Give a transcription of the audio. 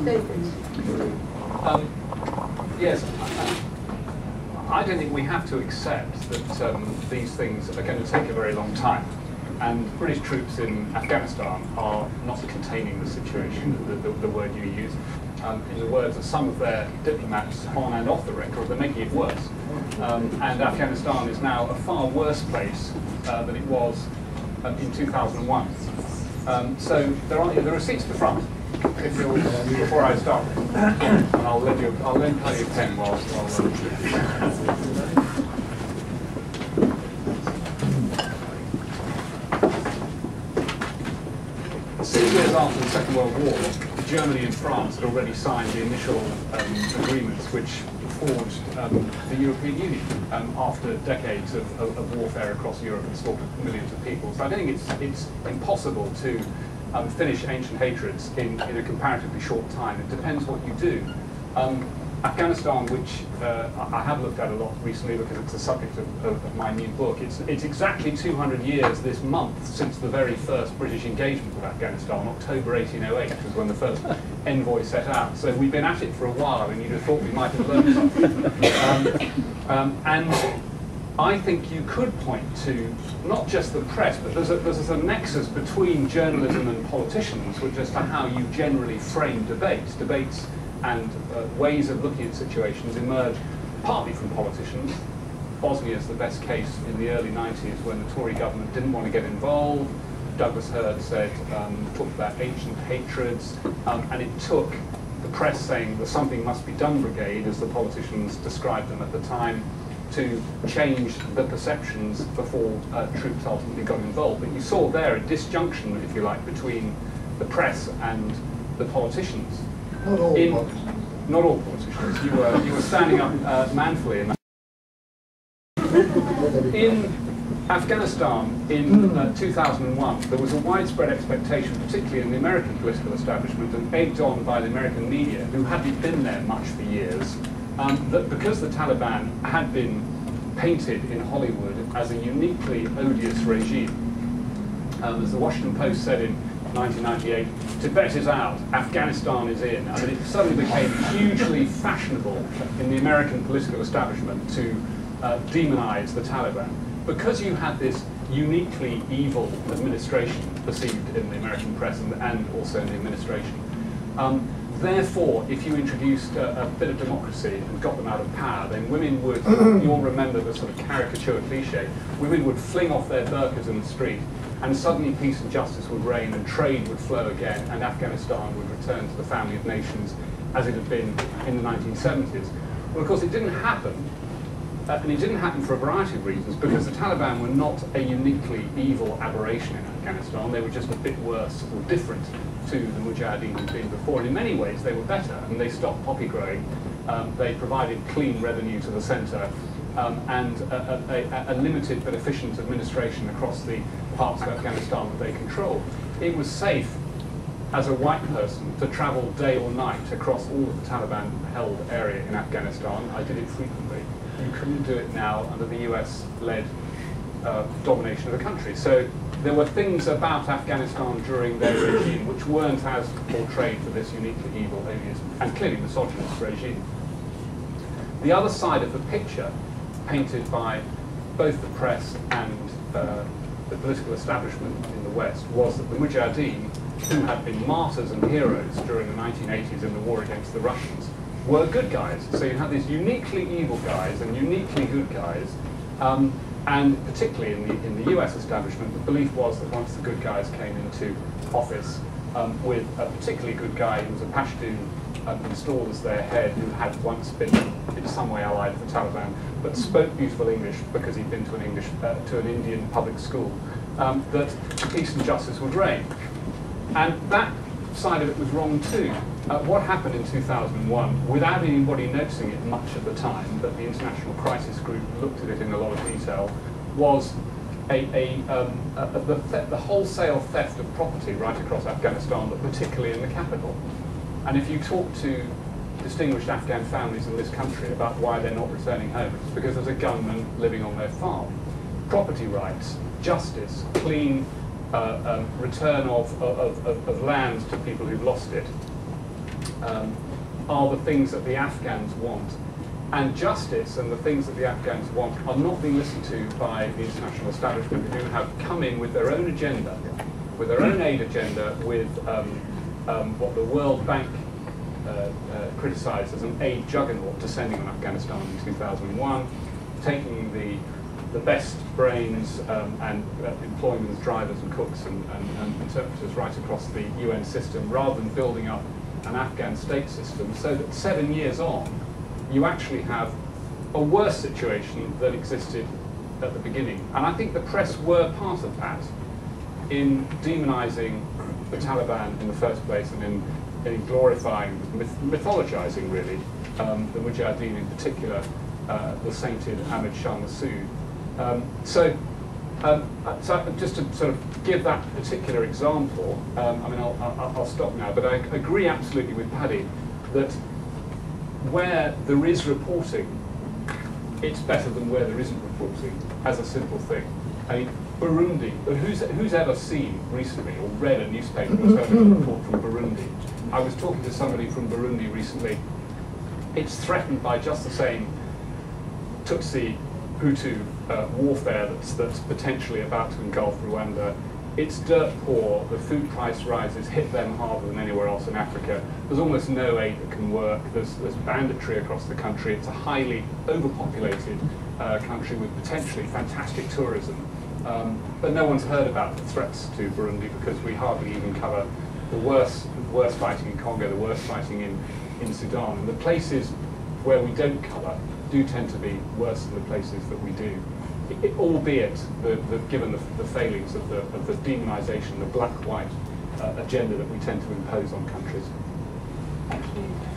David. Yes, I don't think we have to accept that these things are going to take a very long time. And British troops in Afghanistan are not containing the situation, the word you use. In the words of some of their diplomats on and off the record, they're making it worse. And Afghanistan is now a far worse place than it was in 2001. So there are seats at the front. If you'll, before I start, and I'll lend you a pen while 6 years after the Second World War, Germany and France had already signed the initial agreements which forged the European Union after decades of warfare across Europe and slaughtered millions of people. So I don't think it's impossible to finish ancient hatreds in a comparatively short time. It depends what you do. Afghanistan, which I have looked at a lot recently because it's the subject of my new book, it's exactly 200 years this month since the very first British engagement with Afghanistan, October 1808, which was when the first envoy set out. So we've been at it for a while, and you'd have thought we might have learned something. And I think you could point to not just the press, but there's a nexus between journalism and politicians, which as to how you generally frame debates. Debates and ways of looking at situations emerge partly from politicians. Bosnia is the best case in the early 90s when the Tory government didn't want to get involved. Douglas Hurd said, talked about ancient hatreds, and it took the press saying the something must be done brigade, as the politicians described them at the time, to change the perceptions before troops ultimately got involved. But you saw there a disjunction, if you like, between the press and the politicians. Not all politicians. Not all politicians. You were standing up manfully in that. In Afghanistan in 2001, there was a widespread expectation, particularly in the American political establishment, and egged on by the American media, who hadn't been there much for years, that because the Taliban had been painted in Hollywood as a uniquely odious regime, as the Washington Post said in 1998, Tibet is out, Afghanistan is in. I mean, it suddenly became hugely fashionable in the American political establishment to demonize the Taliban. Because you had this uniquely evil administration perceived in the American press and also in the administration, therefore, if you introduced a bit of democracy and got them out of power, then women would, you'll remember the sort of caricature cliche, women would fling off their burqas in the street, and suddenly peace and justice would reign, and trade would flow again, and Afghanistan would return to the family of nations as it had been in the 1970s. Well, of course, it didn't happen, and it didn't happen for a variety of reasons, because the Taliban were not a uniquely evil aberration in Afghanistan. They were just a bit worse or different to the Mujahideen who'd been before, and in many ways they were better, and they stopped poppy growing, they provided clean revenue to the centre, and a limited but efficient administration across the parts of Afghanistan that they controlled. It was safe as a white person to travel day or night across all of the Taliban-held area in Afghanistan. I did it frequently. You couldn't do it now under the US-led domination of the country. So there were things about Afghanistan during their regime which weren't as portrayed for this uniquely evil, odious, and clearly misogynist regime. The other side of the picture, painted by both the press and the political establishment in the West, was that the Mujahideen, who had been martyrs and heroes during the 1980s in the war against the Russians, were good guys. So you had these uniquely evil guys and uniquely good guys, and particularly in the US establishment, the belief was that once the good guys came into office, with a particularly good guy who was a Pashtun installed as their head, who had once been in some way allied with the Taliban, but spoke beautiful English because he'd been to an Indian public school, that peace and justice would reign. And that side of it was wrong too. What happened in 2001, without anybody noticing it much at the time, but the International Crisis Group looked at it in a lot of detail, was the wholesale theft of property right across Afghanistan, but particularly in the capital. And if you talk to distinguished Afghan families in this country about why they're not returning home, it's because there's a gunman living on their farm. Property rights, justice, clean return of land to people who've lost it, are the things that the Afghans want. And justice and the things that the Afghans want are not being listened to by the international establishment, who have come in with their own agenda, with their own aid agenda, with what the World Bank criticised as an aid juggernaut descending on Afghanistan in 2001, taking the best brains and employing them as drivers and cooks and interpreters right across the UN system, rather than building up an Afghan state system, so that 7 years on, you actually have a worse situation than existed at the beginning. And I think the press were part of that in demonising the Taliban in the first place, and in glorifying, mythologizing really, the Mujahideen, in particular, the sainted Ahmad Shah Massoud. So just to sort of give that particular example, I mean, I'll stop now, but I agree absolutely with Paddy that where there is reporting, it's better than where there isn't reporting, as a simple thing. I mean, Burundi, who's ever seen recently or read a newspaper or heard a report from Burundi? I was talking to somebody from Burundi recently. It's threatened by just the same Tutsi Hutu warfare that's potentially about to engulf Rwanda. It's dirt poor, the food price rises hit them harder than anywhere else in Africa. There's almost no aid that can work. There's banditry across the country. It's a highly overpopulated country with potentially fantastic tourism. But no one's heard about the threats to Burundi, because we hardly even cover the worst fighting in Congo, the worst fighting in Sudan. And the places where we don't cover do tend to be worse than the places that we do. Albeit, given the failings of the demonisation, the black-white agenda that we tend to impose on countries. Thank you.